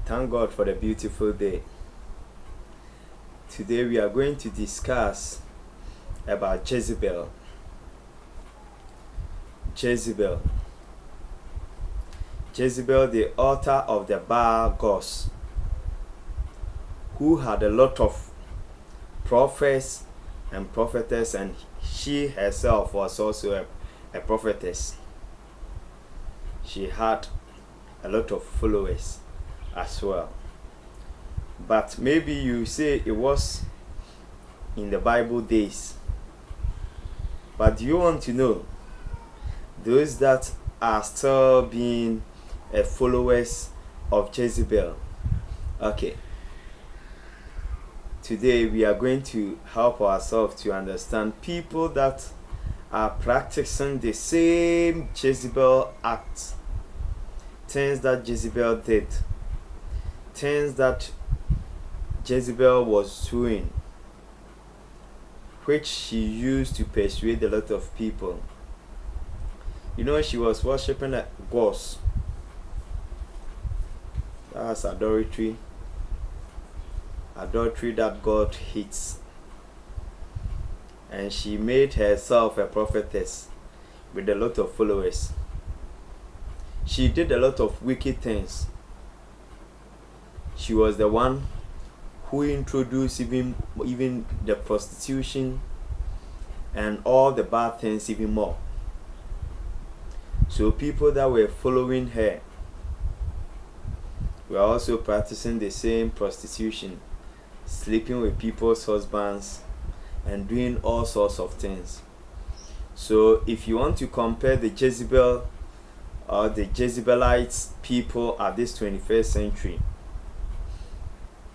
Thank God for the beautiful day. Today we are going to discuss about Jezebel. Jezebel, the author of the Baal gods, who had a lot of prophets and prophetess, and she herself was also a prophetess. She had a lot of followers as well. But maybe you say it was in the Bible days. But do you want to know those that are still being followers of Jezebel? Okay. Today we are going to help ourselves to understand people that are practicing the same Jezebel acts, things that Jezebel did, things that Jezebel was doing, which she used to persuade a lot of people. You know, she was worshipping gods. That's idolatry. Adultery that God hates. And she made herself a prophetess with a lot of followers. She did a lot of wicked things. She was the one who introduced even the prostitution and all the bad things even more. So people that were following her were also practicing the same prostitution, sleeping with people's husbands and doing all sorts of things. So if you want to compare the Jezebel or the Jezebelites people at this 21st century,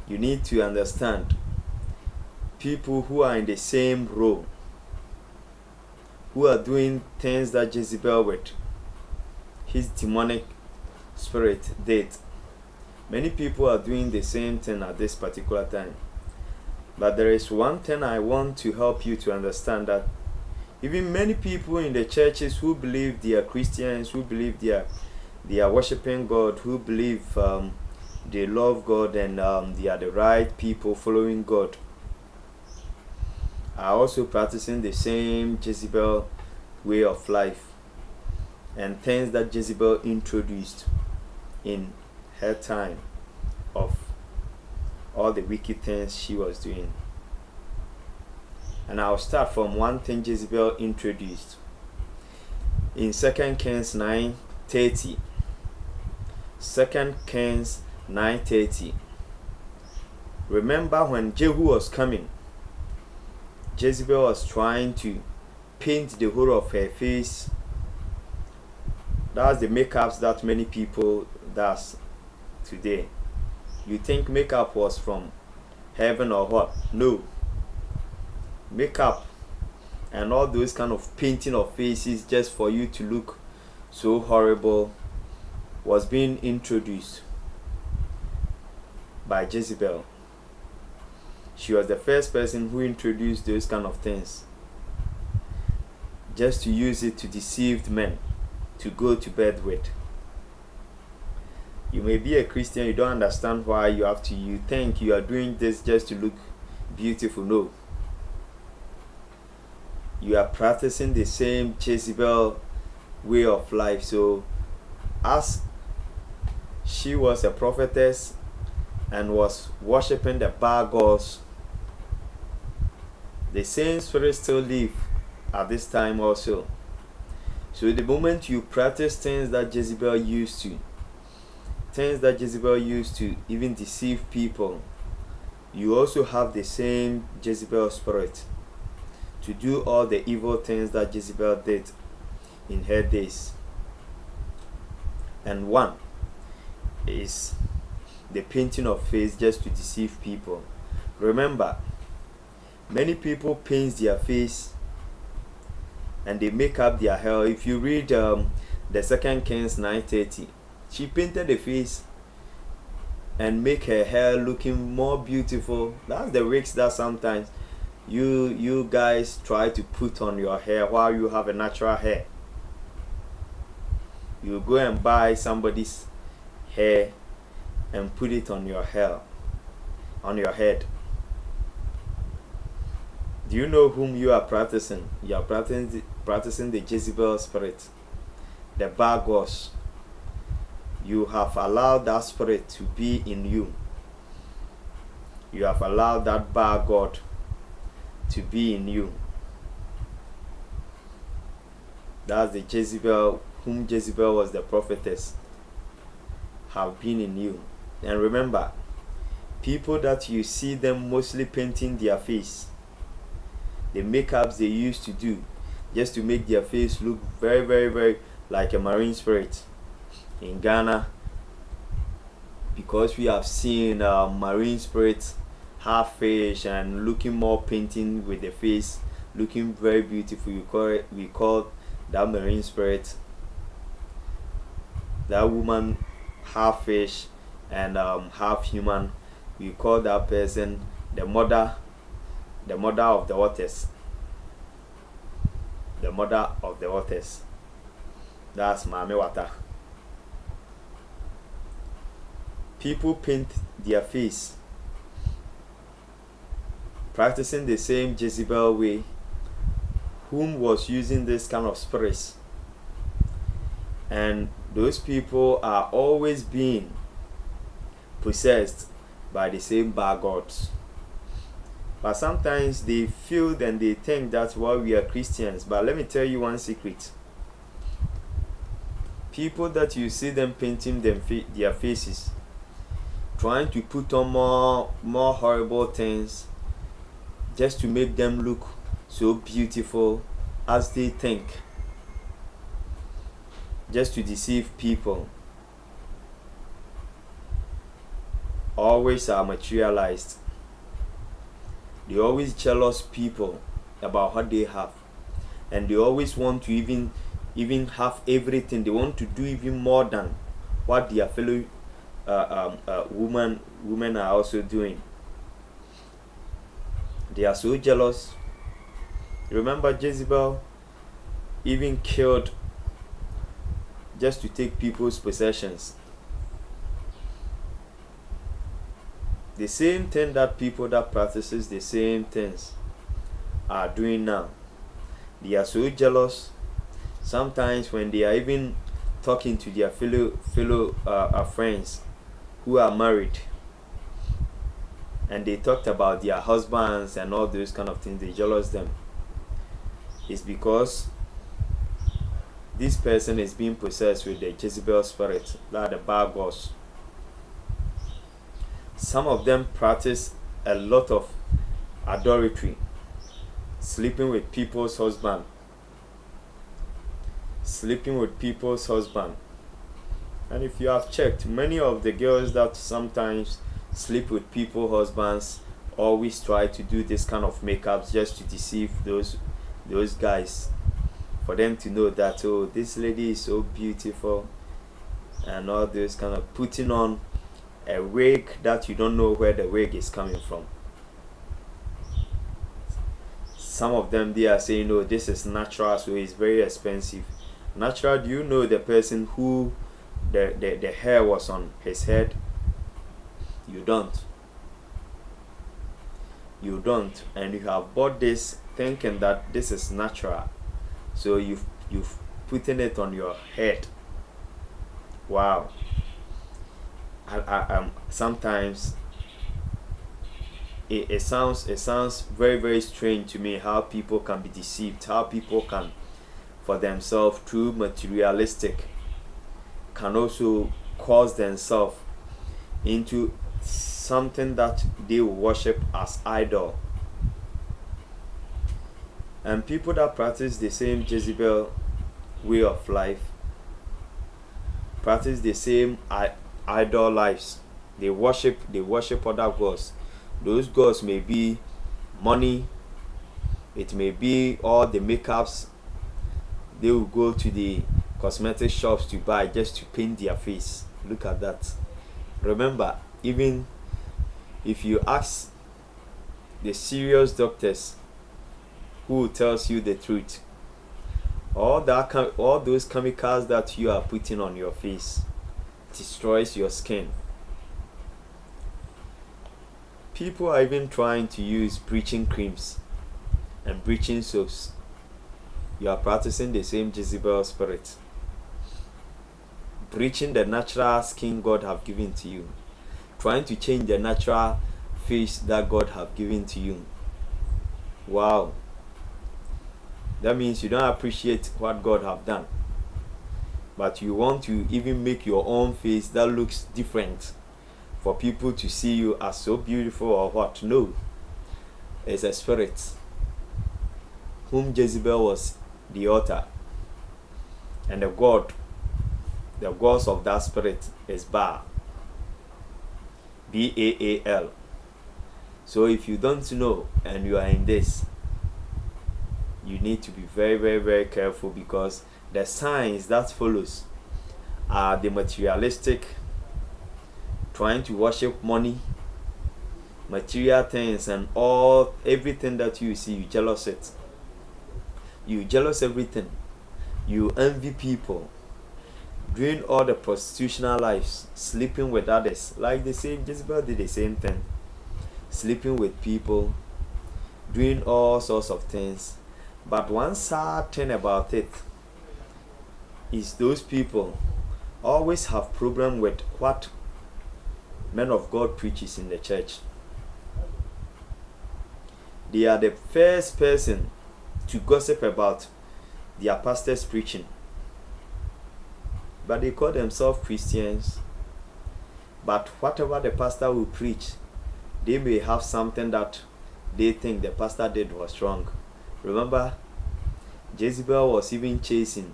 you need to understand people who are in the same role, who are doing things that Jezebel with his demonic spirit did. Many people are doing the same thing at this particular time. But there is one thing I want to help you to understand, that even many people in the churches who believe they are Christians, who believe they are worshiping God, who believe they love God and they are the right people following God, are also practicing the same Jezebel way of life and things that Jezebel introduced in her time of all the wicked things she was doing. And I'll start from one thing Jezebel introduced in 2 Kings 9:30. 2 Kings 9:30. Remember when Jehu was coming, Jezebel was trying to paint the whole of her face. That's the makeups that many people does today. You think makeup was from heaven or what? No. Makeup and all those kind of painting of faces just for you to look so horrible was being introduced by Jezebel. She was the first person who introduced those kind of things, just to use it to deceive men to go to bed with. You may be a Christian, you don't understand why you think you are doing this just to look beautiful. No. You are practicing the same Jezebel way of life. So as she was a prophetess and was worshipping the Baal gods, the same spirit still live at this time also. So the moment you practice things that Jezebel used to, even deceive people, you also have the same Jezebel spirit to do all the evil things that Jezebel did in her days. And one is the painting of face just to deceive people. Remember, many people paint their face and they make up their hair. If you read the 2 Kings 9:30, she painted the face and make her hair looking more beautiful. That's the wigs that sometimes you guys try to put on your hair while you have a natural hair. You go and buy somebody's hair and put it on your hair, on your head. Do you know whom you are practicing? You are practicing the Jezebel spirit, the Baal gods. You have allowed that spirit to be in you. You have allowed that Baal god to be in you. That's the Jezebel, whom Jezebel was the prophetess, have been in you. And remember, people that you see them mostly painting their face, the makeups they used to do just to make their face look very, very, very like a marine spirit in Ghana, because we have seen marine spirits half fish and looking more painting with the face, looking very beautiful. We call that marine spirit, that woman half fish and half human. We call that person the mother of the waters. The mother of the waters. That's Mame Wata. People paint their face, practicing the same Jezebel way, whom was using this kind of spirits. And those people are always being possessed by the same Baal gods. But sometimes they feel and they think that, well, we are Christians. But let me tell you one secret. People that you see them painting their faces, trying to put on more horrible things just to make them look so beautiful as they think, just to deceive people, always are materialized. They always jealous people about what they have, and they always want to even have everything. They want to do even more than what their fellow women are also doing. They are so jealous. Remember, Jezebel even killed just to take people's possessions. The same thing that people that practices the same things are doing now. They are so jealous. Sometimes when they are even talking to their fellow friends who are married, and they talked about their husbands and all those kind of things, they jealous them. It's because this person is being possessed with the Jezebel spirit, like the Baal gods. Some of them practice a lot of adultery, sleeping with people's husband. And if you have checked, many of the girls that sometimes sleep with people's husbands always try to do this kind of makeups just to deceive those guys, for them to know that, oh, this lady is so beautiful, and all this kind of putting on a wig that you don't know where the wig is coming from. Some of them, they are saying, oh, this is natural, so it's very expensive. Natural, do you know the person who the hair was on his head? You don't, and you have bought this thinking that this is natural, so you've putting it on your head. Wow. Sometimes it sounds very, very strange to me how people can be deceived, how people can, for themselves, through materialistic, can also cause themselves into something that they worship as idol. And people that practice the same Jezebel way of life, practice the same idol lives. They worship other gods. Those gods may be money, it may be all the makeups they will go to the cosmetic shops to buy just to paint their face. Look at that. Remember, even if you ask the serious doctors who tells you the truth, all those chemicals that you are putting on your face destroys your skin. people are even trying to use preaching creams and preaching soaps. You are practicing the same Jezebel spirit. Preaching the natural skin God have given to you. Trying to change the natural face that God have given to you. Wow. That means you don't appreciate what God have done. But you want to even make your own face that looks different for people to see you as so beautiful or what? No. It's a spirit whom Jezebel was the author. And the gods of that spirit is Baal. Baal. So if you don't know and you are in this, you need to be very, very, very careful, because the signs that follows are the materialistic, trying to worship money, material things, and everything that you see, you jealous it. You jealous everything. You envy people, doing all the prostitutional lives, sleeping with others, like the same Jezebel did the same thing, sleeping with people, doing all sorts of things. But one sad thing about it is those people always have problem with what men of God preaches in the church. They are the first person to gossip about their pastor's preaching. But they call themselves Christians. But whatever the pastor will preach, they may have something that they think the pastor did was wrong. Remember, Jezebel was even chasing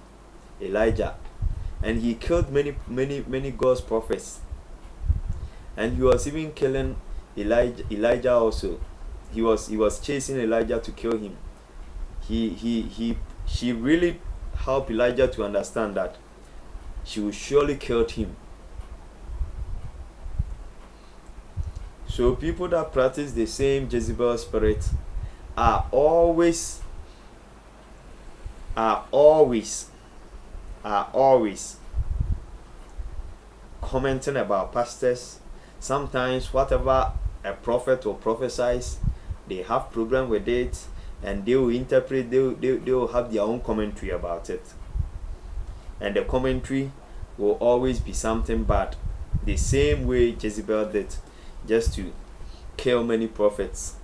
Elijah, and he killed many God's prophets. And he was even killing Elijah also. He was chasing Elijah to kill him. She really helped Elijah to understand that she would surely kill him. So people that practice the same Jezebel spirit are always commenting about pastors. Sometimes whatever a prophet will prophesize, they have problem with it, and they will interpret, they will have their own commentary about it. And the commentary will always be something bad, the same way Jezebel did, just to kill many prophets.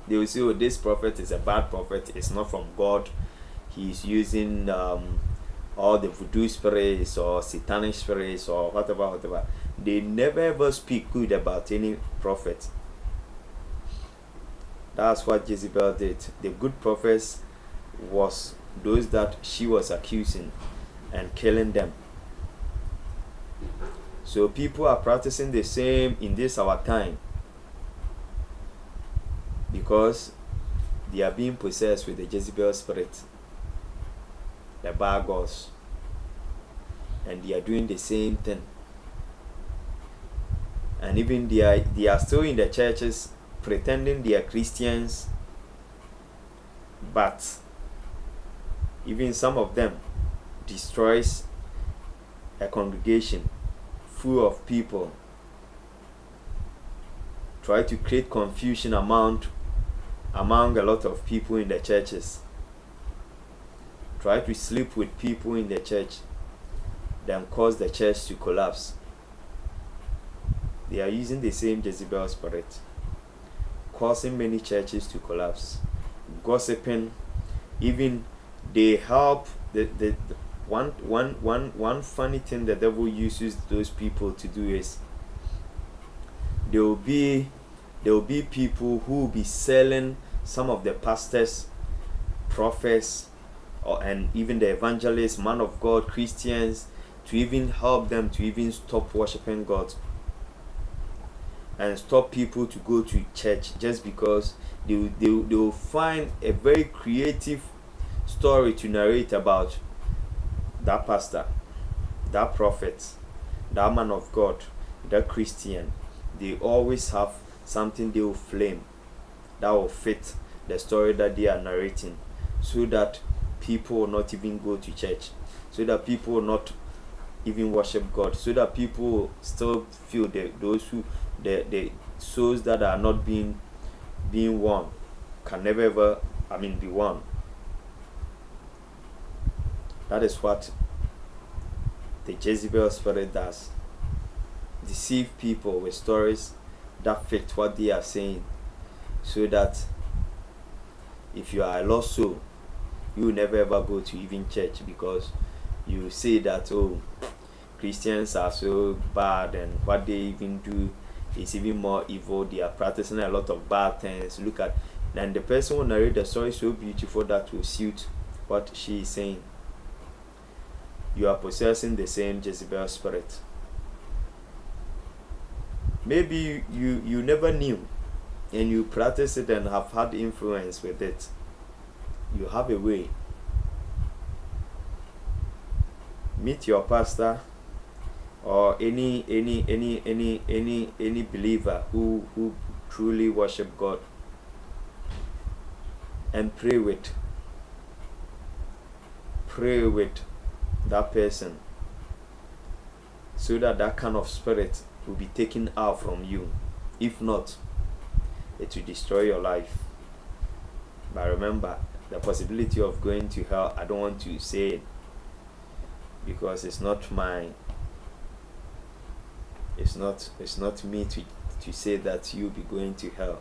They will say, oh, this prophet is a bad prophet, it's not from God, he's using all the voodoo spirits or satanic spirits or whatever. They never ever speak good about any prophet. That's what Jezebel did. The good prophets was those that she was accusing and killing them. So people are practicing the same in this our time, because they are being possessed with the Jezebel spirit, the Baal gods, and they are doing the same thing. And even they are still in the churches pretending they are Christians, but even some of them destroys a congregation full of people, try to create confusion among a lot of people in the churches, try to sleep with people in the church, then cause the church to collapse. They are using the same Jezebel spirit, causing many churches to collapse, gossiping. Even they help the one funny thing the devil uses those people to do is there will be people who will be selling some of the pastors, prophets, and even the evangelists, man of God, Christians, to even help them to even stop worshiping God and stop people to go to church, just because they will find a very creative story to narrate about that pastor, that prophet, that man of God, that Christian. They always have something they will flame that will fit the story that they are narrating, so that people will not even go to church, so that people will not even worship God, so that people still feel that the souls that are not being won can never ever be won. That is what the Jezebel spirit does. Deceive people with stories that fit what they are saying, so that if you are a lost soul, you will never ever go to even church, because you say that, oh, Christians are so bad and what they even do is even more evil. They are practicing a lot of bad things. Look at, and the person will narrate the story so beautiful that will suit what she is saying. You are possessing the same Jezebel spirit. Maybe you never knew, and you practice it and have had influence with it. You have a way. Meet your pastor or any believer who truly worship God, and pray with that person, so that that kind of spirit will be taken out from you. If not, it will destroy your life. But remember, the possibility of going to hell, I don't want to say it, because it's not mine. It's not me to say that you'll be going to hell.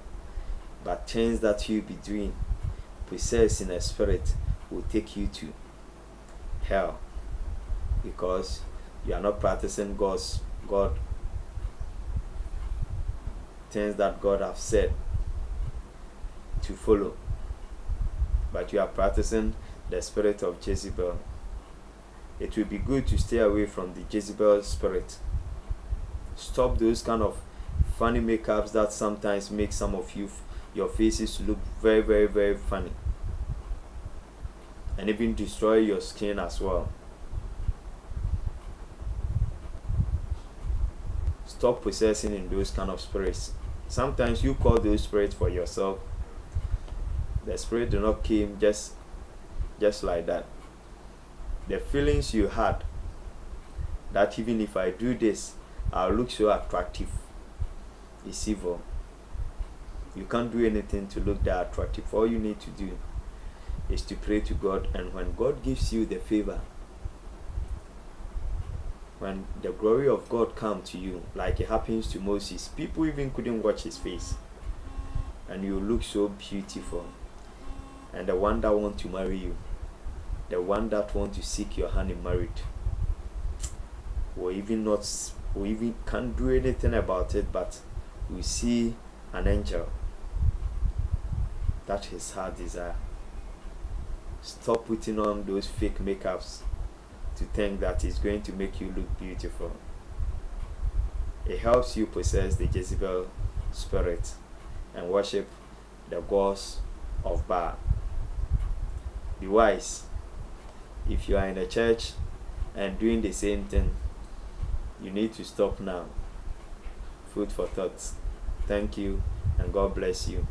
But things that you'll be doing, possessed in a spirit, will take you to hell, because you are not practicing God things that God have said to follow, but you are practicing the spirit of Jezebel. It will be good to stay away from the Jezebel spirit. Stop those kind of funny makeups that sometimes make some of your faces look very, very, very funny, and even destroy your skin as well. Stop possessing in those kind of spirits. Sometimes you call those spirits for yourself. The spirit do not came just like that. The feelings you had that even if I do this, I'll look so attractive, is evil. You can't do anything to look that attractive. All you need to do is to pray to God, and when God gives you the favor, when the glory of God comes to you, like it happens to Moses, people even couldn't watch his face, and you look so beautiful, and the one that want to marry you, the one that want to seek your hand in marriage, or even can't do anything about it, but we see an angel. That is her desire. Stop putting on those fake makeups to think that it's going to make you look beautiful. It helps you possess the Jezebel spirit and worship the gods of Baal. Be wise. If you are in a church and doing the same thing, you need to stop now. Food for thought. Thank you, and God bless you.